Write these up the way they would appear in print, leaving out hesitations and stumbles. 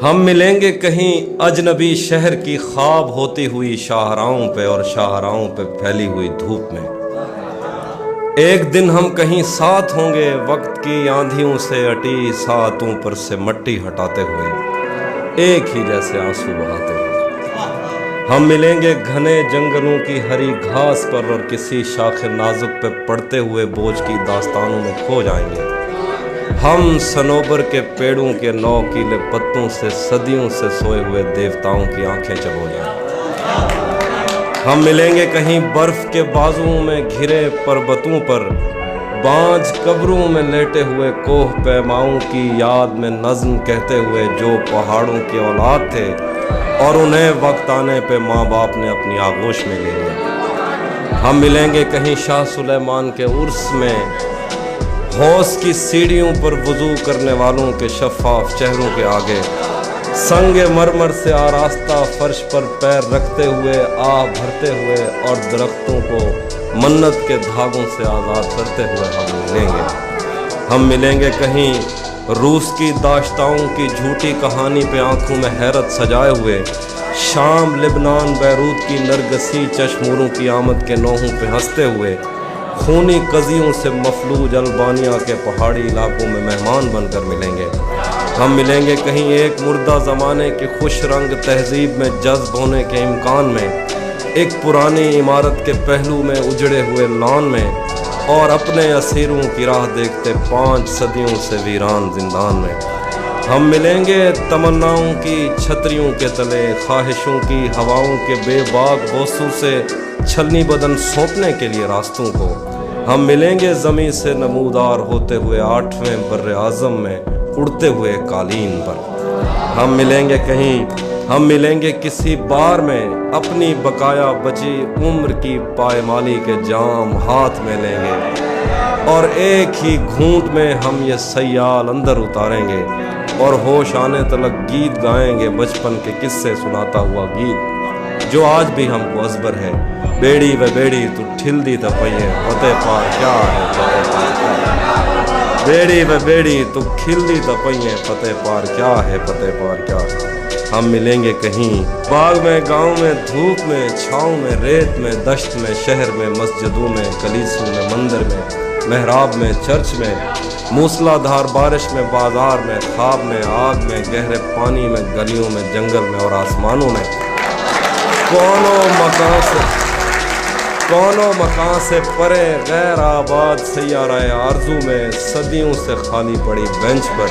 ہم ملیں گے کہیں اجنبی شہر کی خواب ہوتی ہوئی شاہراہوں پہ اور شاہراہوں پہ پھیلی ہوئی دھوپ میں۔ ایک دن ہم کہیں ساتھ ہوں گے وقت کی آندھیوں سے اٹی ساعتوں پر سے مٹی ہٹاتے ہوئے، ایک ہی جیسے آنسو بہاتے ہوئے۔ ہم ملیں گے گھنے جنگلوں کی ہری گھاس پر اور کسی شاخ نازک پہ پڑتے ہوئے بوجھ کی داستانوں میں کھو جائیں گے۔ ہم صنوبر کے پیڑوں کے نوکیلے پتوں سے صدیوں سے سوئے ہوئے دیوتاؤں کی آنکھیں چبو جائیں۔ ہم ملیں گے کہیں برف کے بازوؤں میں گھرے پربتوں پر، بانجھ قبروں میں لیٹے ہوئے کوہ پیماؤں کی یاد میں نظم کہتے ہوئے جو پہاڑوں کی اولاد تھے اور انہیں وقت آنے پہ ماں باپ نے اپنی آغوش میں لے لیا۔ ہم ملیں گے کہیں شاہ سلیمان کے عرس میں، حوض کی سیڑھیوں پر وضو کرنے والوں کے شفاف چہروں کے آگے، سنگ مرمر سے آراستہ فرش پر پیر رکھتے ہوئے آہ بھرتے ہوئے اور درختوں کو منت کے دھاگوں سے آزاد کرتے ہوئے ہم ملیں گے۔ ہم ملیں گے کہیں روس کی داشتاؤں کی جھوٹی کہانی پہ آنکھوں میں حیرت سجائے ہوئے، شام لبنان بیروت کی نرگسی چشموروں کی آمد کے نوحوں پہ ہنستے ہوئے، خونی قضیوں سے مفلوج البانیہ کے پہاڑی علاقوں میں مہمان بن کر ملیں گے۔ ہم ملیں گے کہیں ایک مردہ زمانے کی خوش رنگ تہذیب میں جذب ہونے کے امکان میں، ایک پرانی عمارت کے پہلو میں اجڑے ہوئے لان میں، اور اپنے اسیروں کی راہ دیکھتے 5 صدیوں سے ویران زندان میں۔ ہم ملیں گے تمناؤں کی چھتریوں کے تلے، خواہشوں کی ہواؤں کے بے باک بوسوں سے چھلنی بدن سونپنے کے لیے راستوں کو۔ ہم ملیں گے زمیں سے نمودار ہوتے ہوئے 8ویں بر اعظم میں اڑتے ہوئے قالین پر۔ ہم ملیں گے کسی بار میں، اپنی بقایا بچی عمر کی پائمالی کے جام ہاتھ میں لیں گے، اور ایک ہی گھونٹ میں ہم یہ سیال اندر اتاریں گے اور ہوش آنے تلک گیت گائیں گے، بچپن کے قصے سناتا ہوا گیت جو آج بھی ہم کو ازبر ہے۔ بیڑی و بیڑی تو ٹھل دی تا پئیے فتح پار کیا ہے، فتح پار کیا ہے۔ بیڑی و بیڑی تو کھل دی تا پئیے فتح پار کیا ہے، فتح پار کیا ہے۔ ہم ملیں گے کہیں باغ میں، گاؤں میں، دھوپ میں، چھاؤں میں، ریت میں، دشت میں، شہر میں، مسجدوں میں، کلیسوں میں، مندر میں، محراب میں، چرچ میں، موسلا دھار بارش میں، بازار میں، خواب میں، آگ میں، گہرے پانی میں، گلیوں میں، جنگل میں اور آسمانوں میں۔ کونوں مکان سے پرے غیر آباد سیارہ آرزو میں، صدیوں سے خالی پڑی بینچ پر،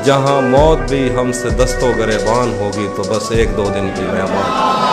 جہاں موت بھی ہم سے دستوں گریبان ہوگی تو بس 1-2 دن کی مہمان۔